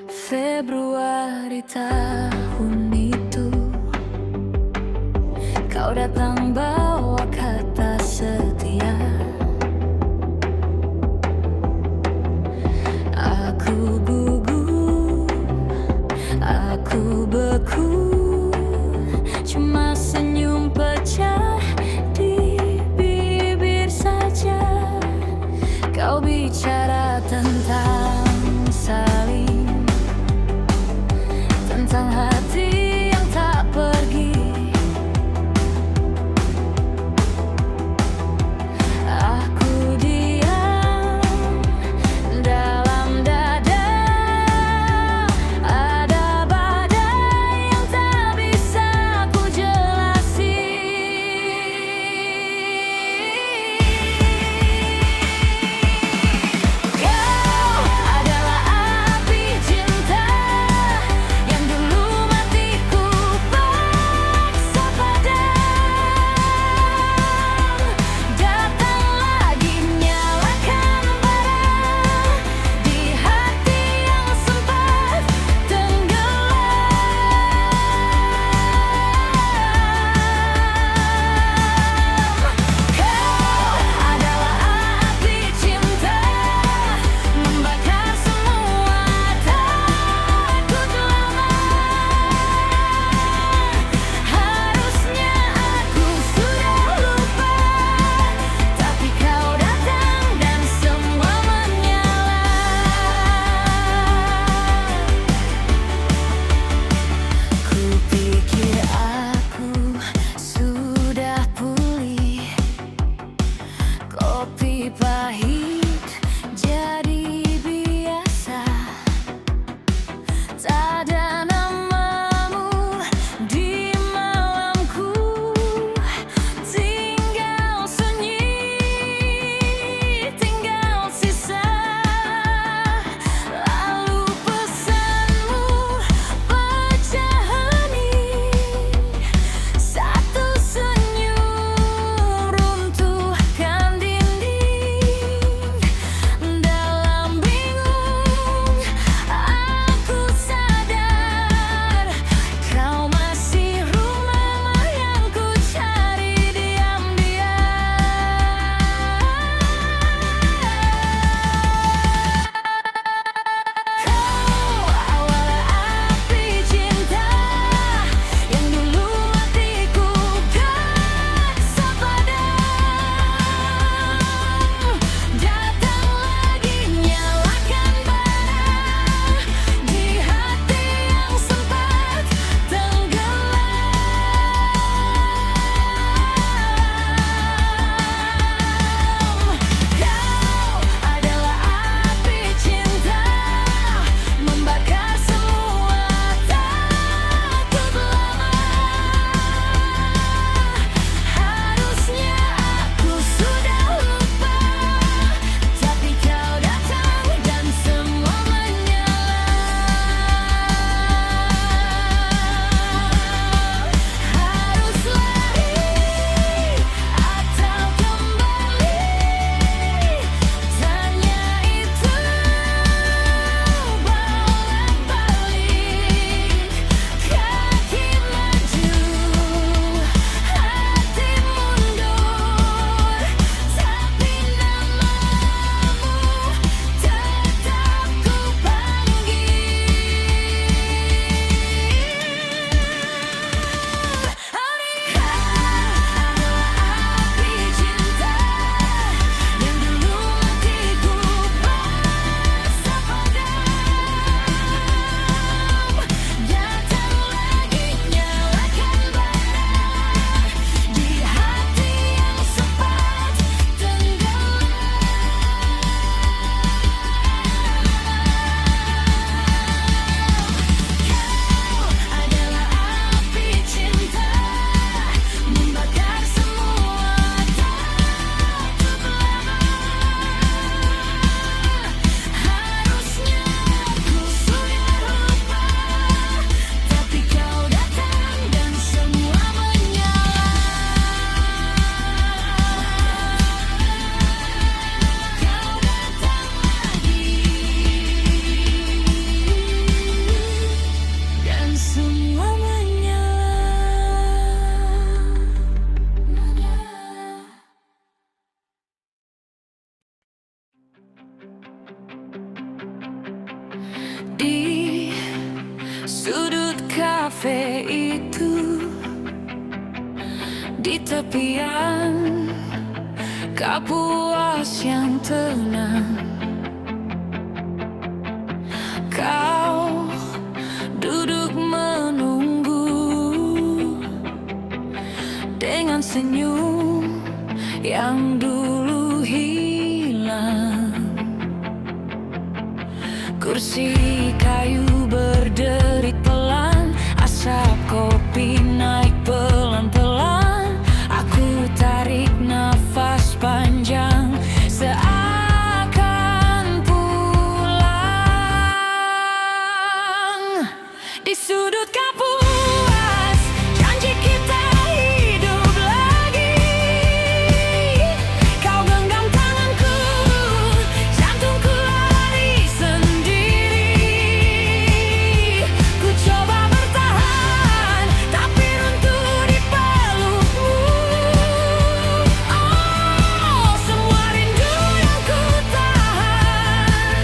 Februari tahun itu, kau datang bawa kata setia. Aku gugup, aku beku, cuma senyum pecah di bibir saja. Kau bicara tentang saling, tentang hati yang tak pergi. Aku diam dalam dada, ada badai yang tak bisa ku jelasi. Kau Di tepian Kapuas yang tenang, kau duduk menunggu dengan senyum yang dulu hilang. Kursi kayu berderit pelan, asap kopi naik pelan-pelan. Aku tarik nafas panjang seakan pulang. Di sudut Kapuas, janji kita hidup lagi. Kau genggam tanganku, jantungku lari sendiri. Ku coba bertahan, tapi runtuh di pelukmu. Oh, semua rindu yang ku tahan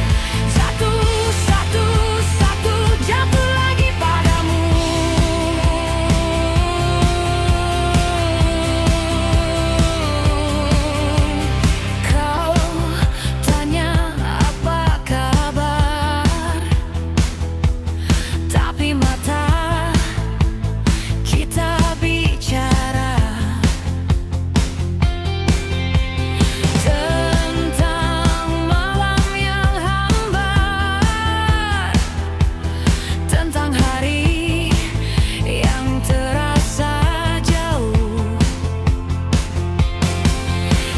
jatuh satu-satu, jatuh lagi padamu. Kau tanya apa kabar, tapi mata kita bicara tentang malam yang hambar, tentang hari yang terasa jauh.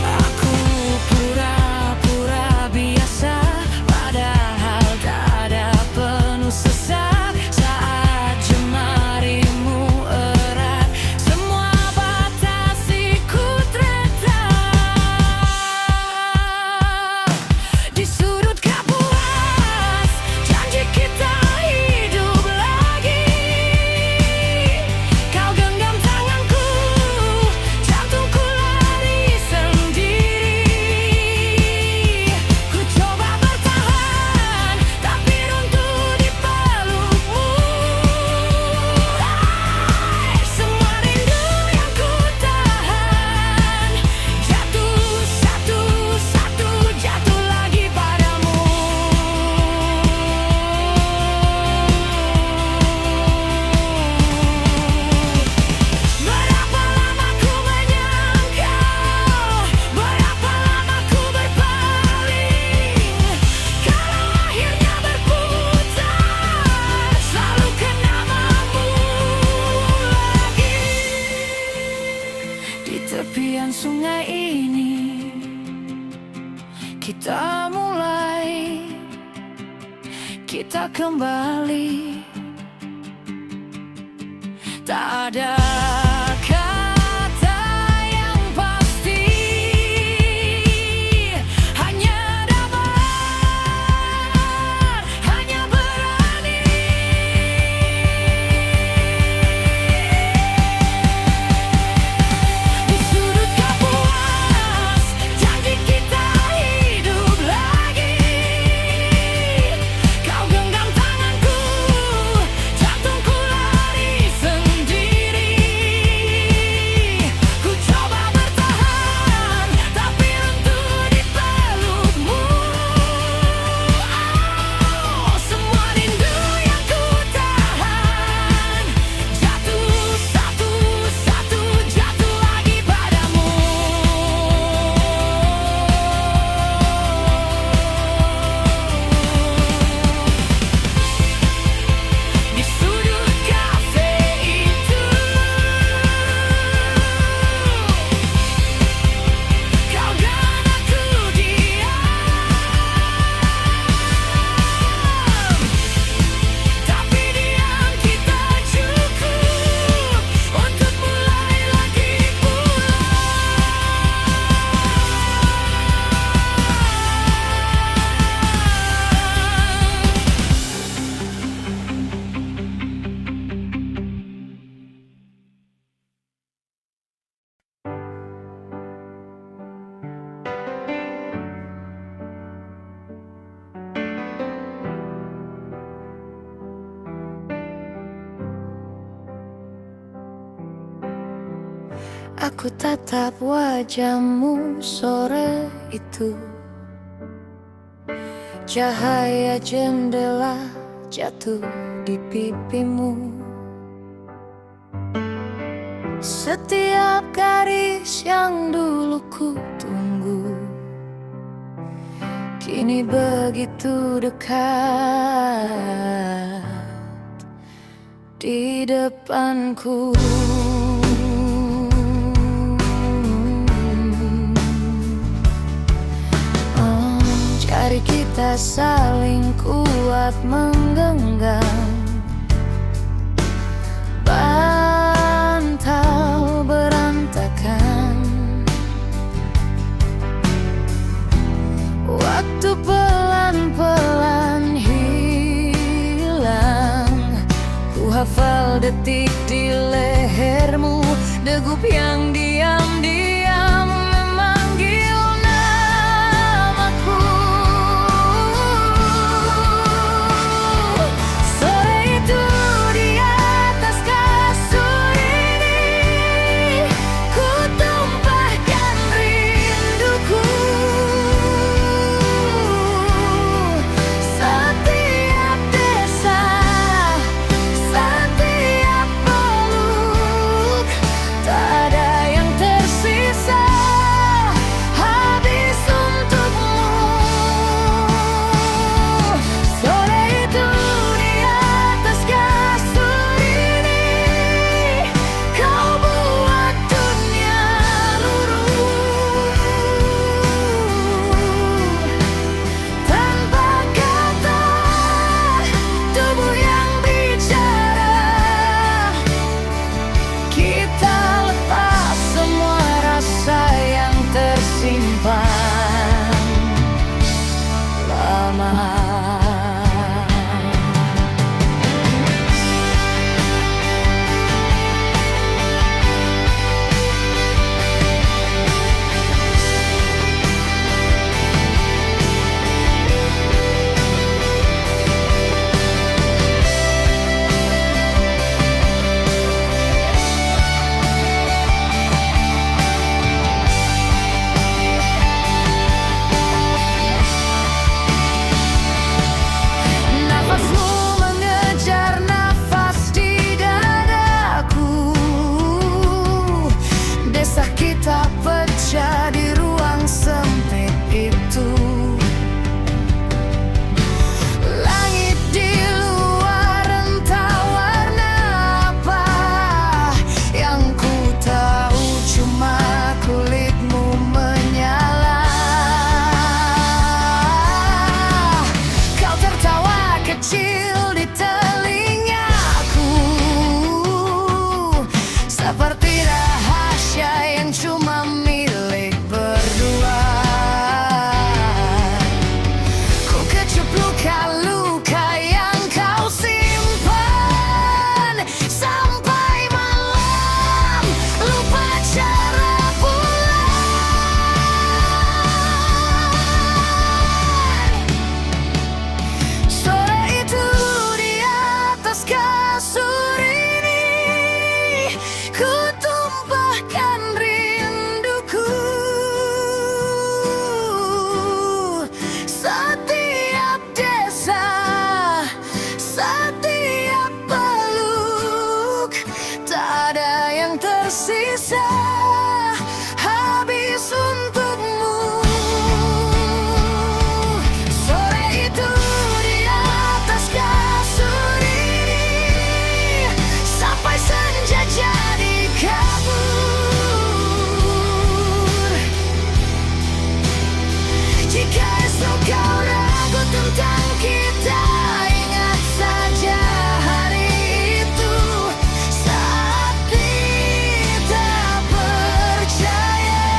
Aku pura-pura biasa, padahal dada penuh sesak. Saat jemarimu erat, semua batasiku terletak. Di sudut Kapuas, janji kita hidup lagi. Kau genggam tanganku, jantungku lari sendiri. Ku coba bertahan, tapi runtuh di pelukmu. Semua rindu yang ku tahan jatuh satu-satu, jatuh lagi padamu. Berapa lama ku menyangka, berapa lama ku berpaling. Kalau akhirnya berputar, selalu ke namamu lagi. Di tepian sungai ini, kita mulai, kita kembali. Tak ada kata yang pasti, hanya damai, hanya berani. Di sudut Kapuas, janji kita hidup lagi. Kau genggam tanganku, jantungku lari sendiri. Aku tatap wajahmu sore itu. Cahaya jendela jatuh di pipimu. Setiap garis yang dulu ku tunggu kini begitu dekat di depanku. Jari kita saling kuat menggenggam bantal berantakan. Waktu pelan-pelan hilang. Ku hafal detik di lehermu, degup yang diam-diam memanggil namaku. Sore itu di atas kasur ini, ku tumpahkan rinduku. Setiap desah, setiap peluk, tak ada yang tersisa habis untukmu. Sore itu di atas kasur ini, kau buat dunia lurus tanpa kata, tubuh yang bicara. Kita lepas semua rasa yang tersimpan lama. Nafasmu mengejar nafas di dadaku. Desah kita pecah di ruang sempit itu. Langit di luar entah warna apa, yang ku tahu cuma kulitmu menyala. Kau tertawa kecil di telingaku, seperti rahasia yang cuma milik berdua. Ku kecup luka-luka yang kau simpan sampai malam lupa cara pulang. Sore itu di atas kasur ini, ku tumpahkan rinduku. Setiap desah, setiap peluk, tak ada yang tersisa habis untukmu. Sore itu di atas kasur ini, sampai senja jadi kabur. Jika esok kau ragu tentang kita, ingat saja hari itu saat kita percaya.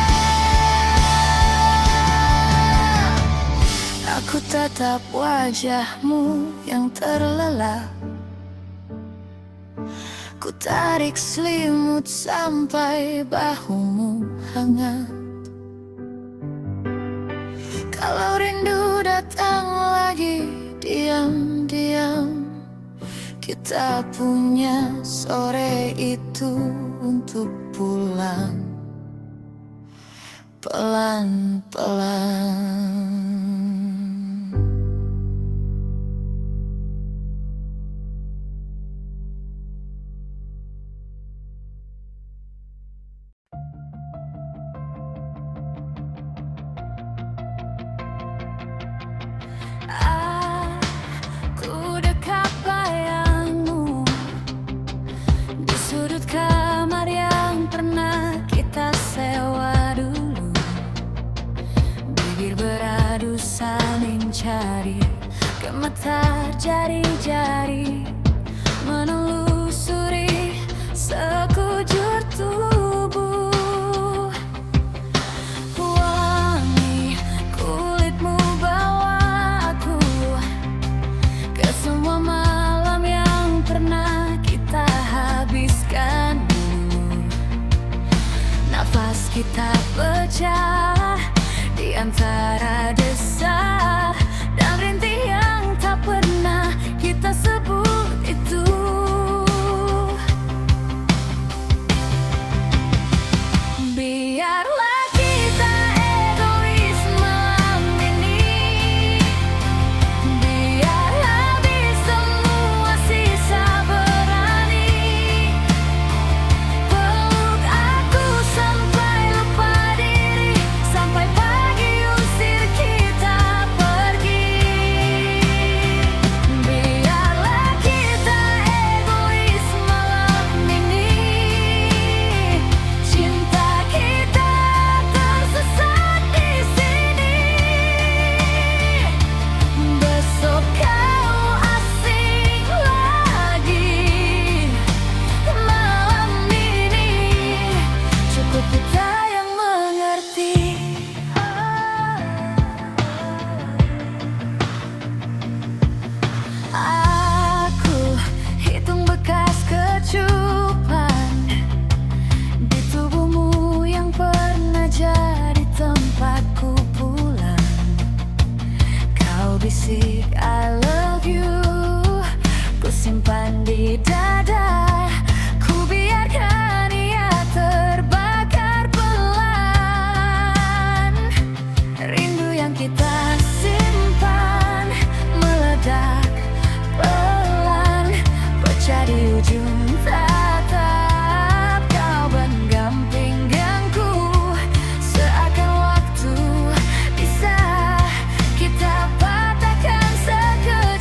Aku tatap wajahmu yang terlelap. Ku tarik selimut sampai bahumu hangat. Kalau rindu datang lagi diam-diam, kita punya sore itu untuk pulang. pelan-pelan. Aku dekat bayangmu di sudut kamar yang pernah kita sewa dulu. Bibir beradu saling cari, gemetar jari-jari menelusuri sekujur tubuh. Wangi kulitmu bawa aku ke semua malam yang pernah kita habiskan dulu. Nafas kita pecah di antara desah dan rintih yang tak pernah kita sebut itu. Biarlah kita egois malam ini, biar habis semua sisa berani. Peluk aku sampai lupa diri, sampai pagi usir kita pergi. Biarlah kita egois malam ini, cinta kita tersesat di sini. Besok kau asing lagi, malam ini cukup kita yang mengerti. Aku hitung bekas kecupan di tubuhmu yang pernah jadi tempatku pulang. Kau bisik I love you, ku simpan di dada, ku biarkan ia terbakar pelan. Rindu yang kita simpan meledak pelan, pecah di ujung tatap. Kau genggam pinggangku, seakan waktu bisa kita patahkan sekejap.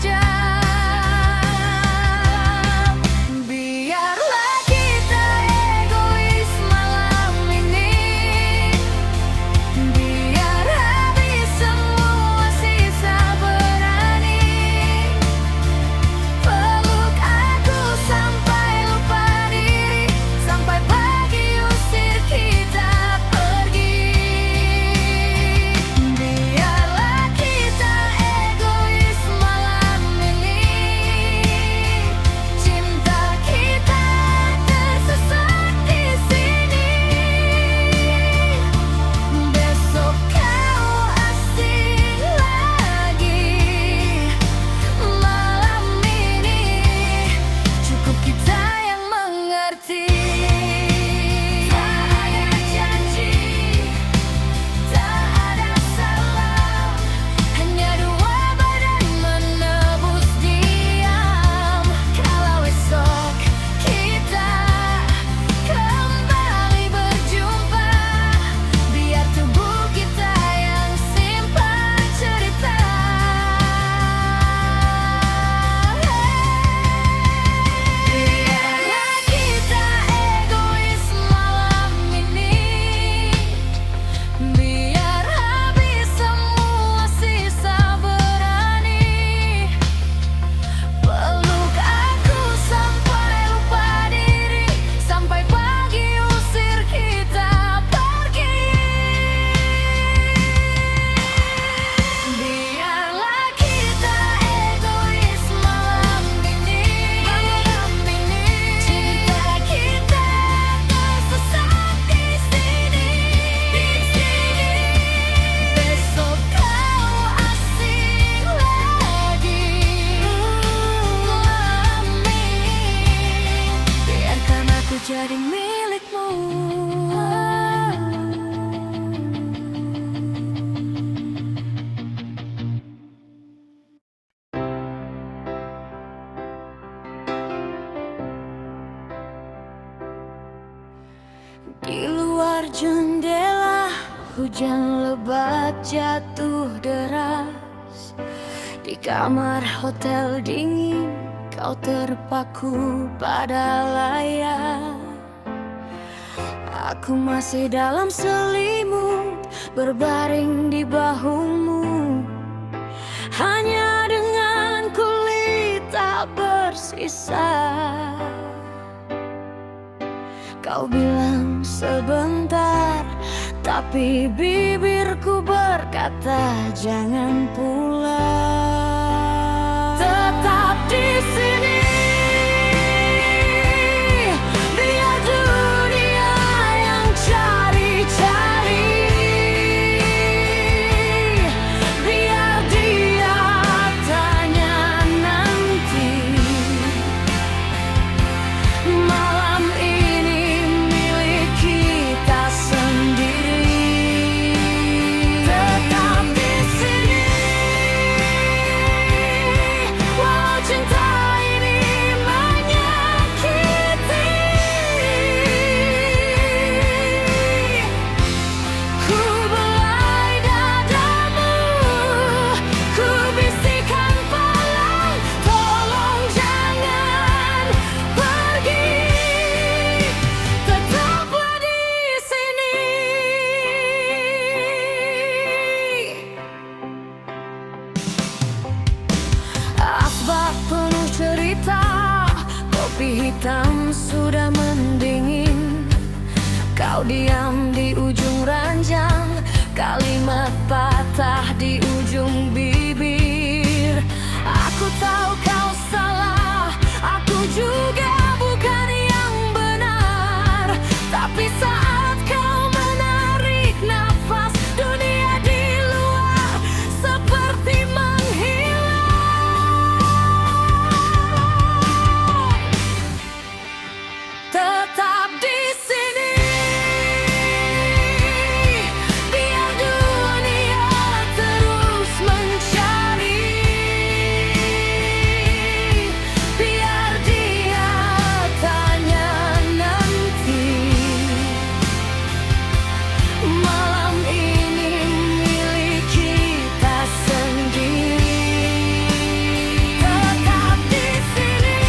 hujan lebat jatuh deras di kamar hotel dingin, kau terpaku pada layar. Aku masih dalam selimut, berbaring di bahumu, hanya dengan kulit tak bersisa. Kau bilang sebentar, tapi bibirku berkata jangan pulang. Tetap di sini, biar dunia yang cari-cari, biar dia tanya nanti. Malam ini milik kita sendiri. Tetap di sini, walau cinta ini menyakiti. Ku belai dadamu, ku bisikan pelan, tolong jangan pergi. Tetaplah di sini. Asbak penuh cerita, kopi hitam sudah mendingin. Kau diam di ujung ranjang, kalimat patah di ujung bibir. Aku tahu kau salah, aku juga bukan yang benar. Tapi saat kau menarik nafas, dunia di luar seperti menghilang. Tetap di sini, biar dunia terus mencari, biar dia tanya nanti. Malam ini milik kita sendiri. Tetap di sini,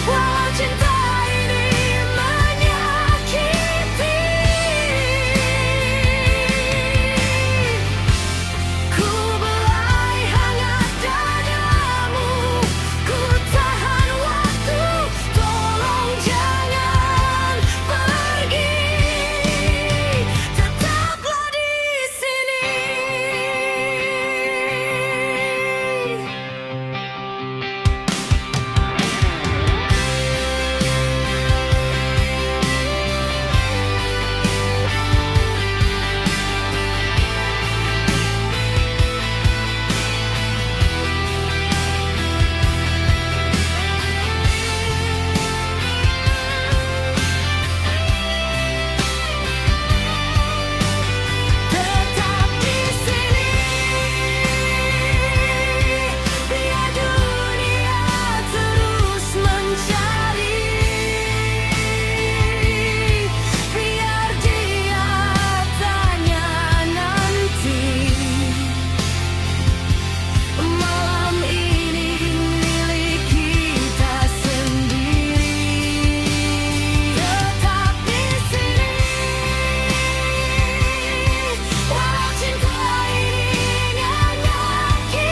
walau cinta ini menyakiti. Ku belai hangat dadamu, ku tahan waktu, tolong jangan pergi. Tetaplah di sini. Tetap di sini, biar dunia terus mencari, biar dia tanya nanti. Malam ini milik kita sendiri. Tetap di sini, walau cinta ini menyakiti.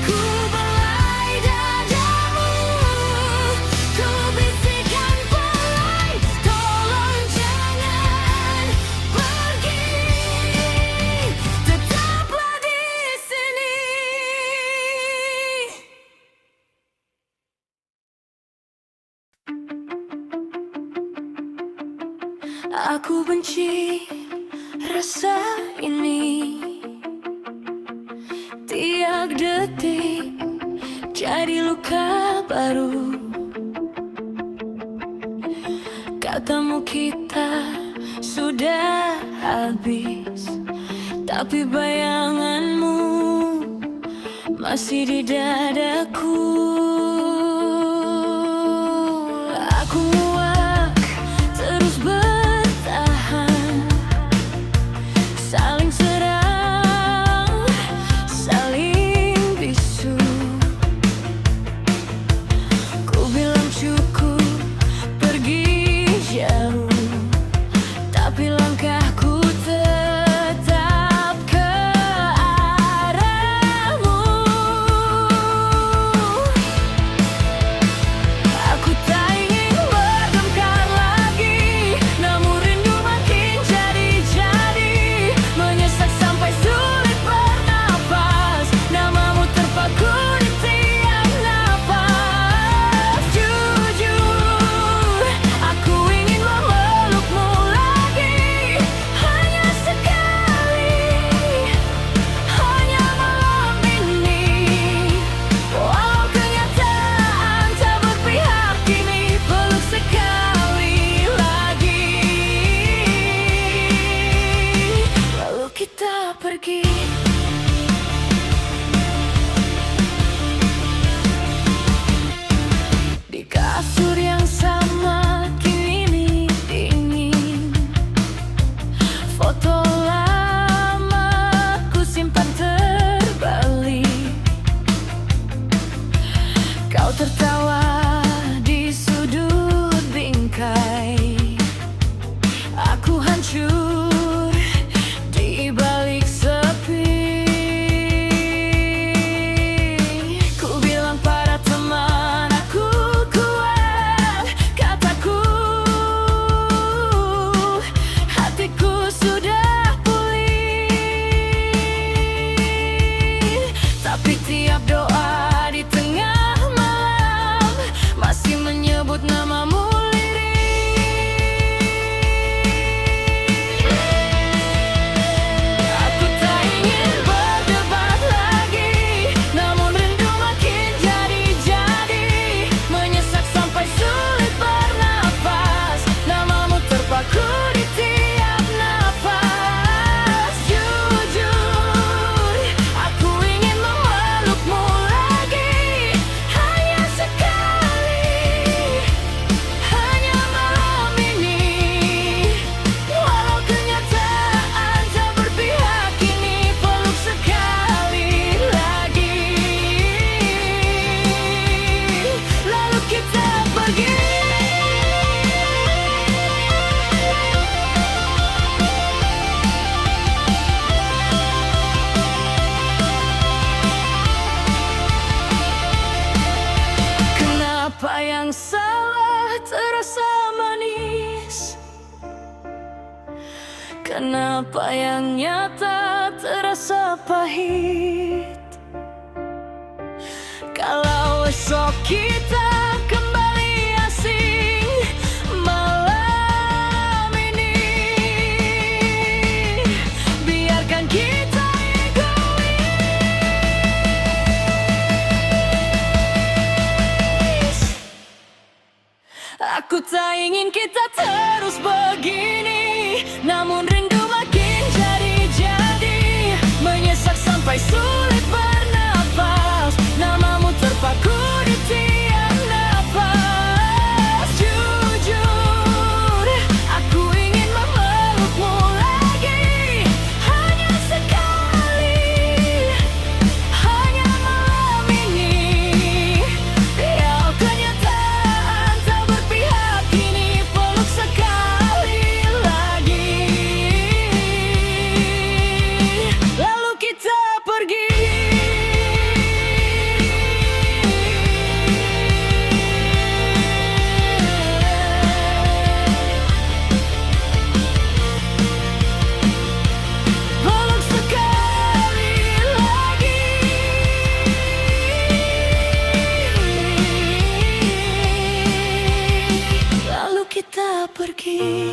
Ku belai dadamu, ku bisikan pelan, tolong jangan pergi. Tetaplah di sini. Aku benci rasa ini, tiap detik jadi luka baru. Katamu kita sudah habis, tapi bayanganmu masih di dadaku. Kenapa yang nyata terasa pahit? Kalau esok kita kembali asing malam ini, biarkan kita egois. Aku tak ingin kita terus begini, namun rindu makin jadi-jadi, menyesak sampai sulit bernapas. Namamu terpaku di tiap napas. Jujur, aku ingin memelukmu lagi, hanya sekali, hanya malam ini. Biar kenyataan tak berpihak kini, peluk sekali lagi, lalu kita pergi. Peluk sekali lagi, lalu kita pergi.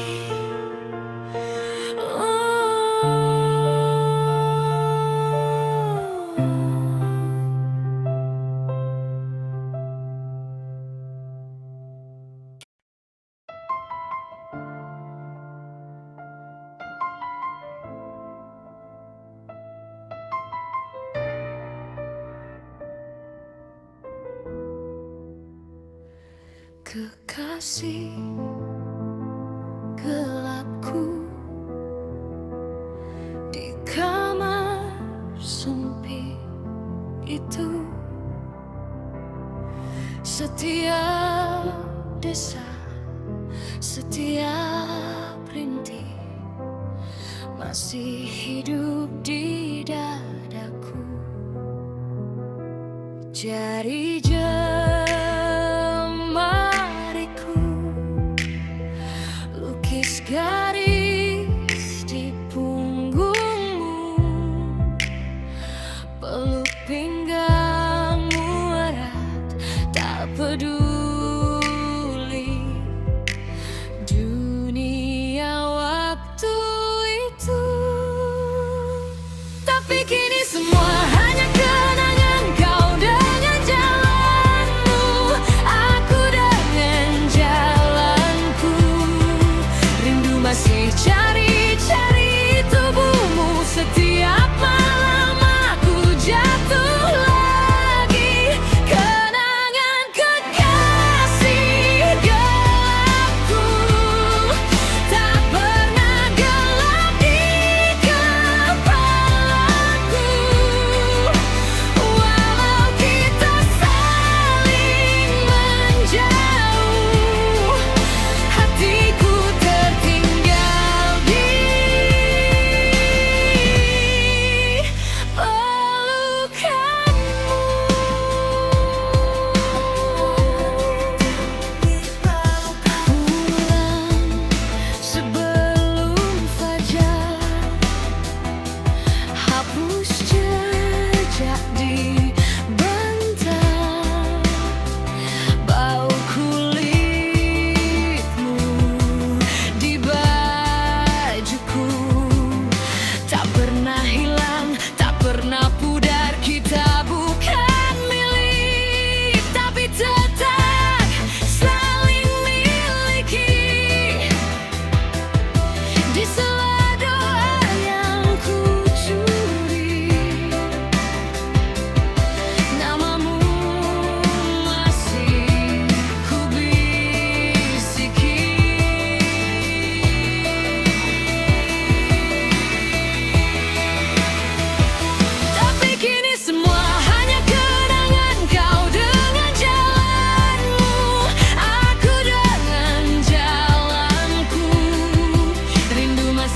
Kekasih gelapku di kamar sempit itu, setiap desa, setiap rintih masih hidup di dadaku. Jari jemariku lukis garis di punggungmu, peluk pinggangmu erat, tak peduli dunia waktu itu. Tapi kini semua hanya kenangan, kau dengan jalanmu, aku dengan jalanku. Rindu masih cari-cari tubuhmu, setiap malam aku jatuh lagi. Kenangan kekasih gelapku tak pernah gelap di kepalaku. Walau kita saling menjauh, hatiku tertinggal di pelukanmu. Sebelum fajar, hapus jejak di bantal. Bau kulitmu di bajuku tak pernah hilang, tak pernah pudar. Kita bukan milik, tapi tetap saling miliki. Di sela doa yang ku curi, namamu masih ku bisiki. Tapi kini semua hanya kenangan, kau dengan jalanmu, aku dengan jalanku. Rindu masih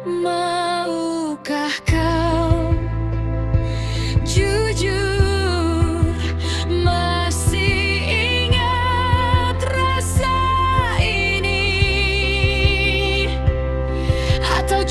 Maukah kau jujur masih ingat rasa ini? Atau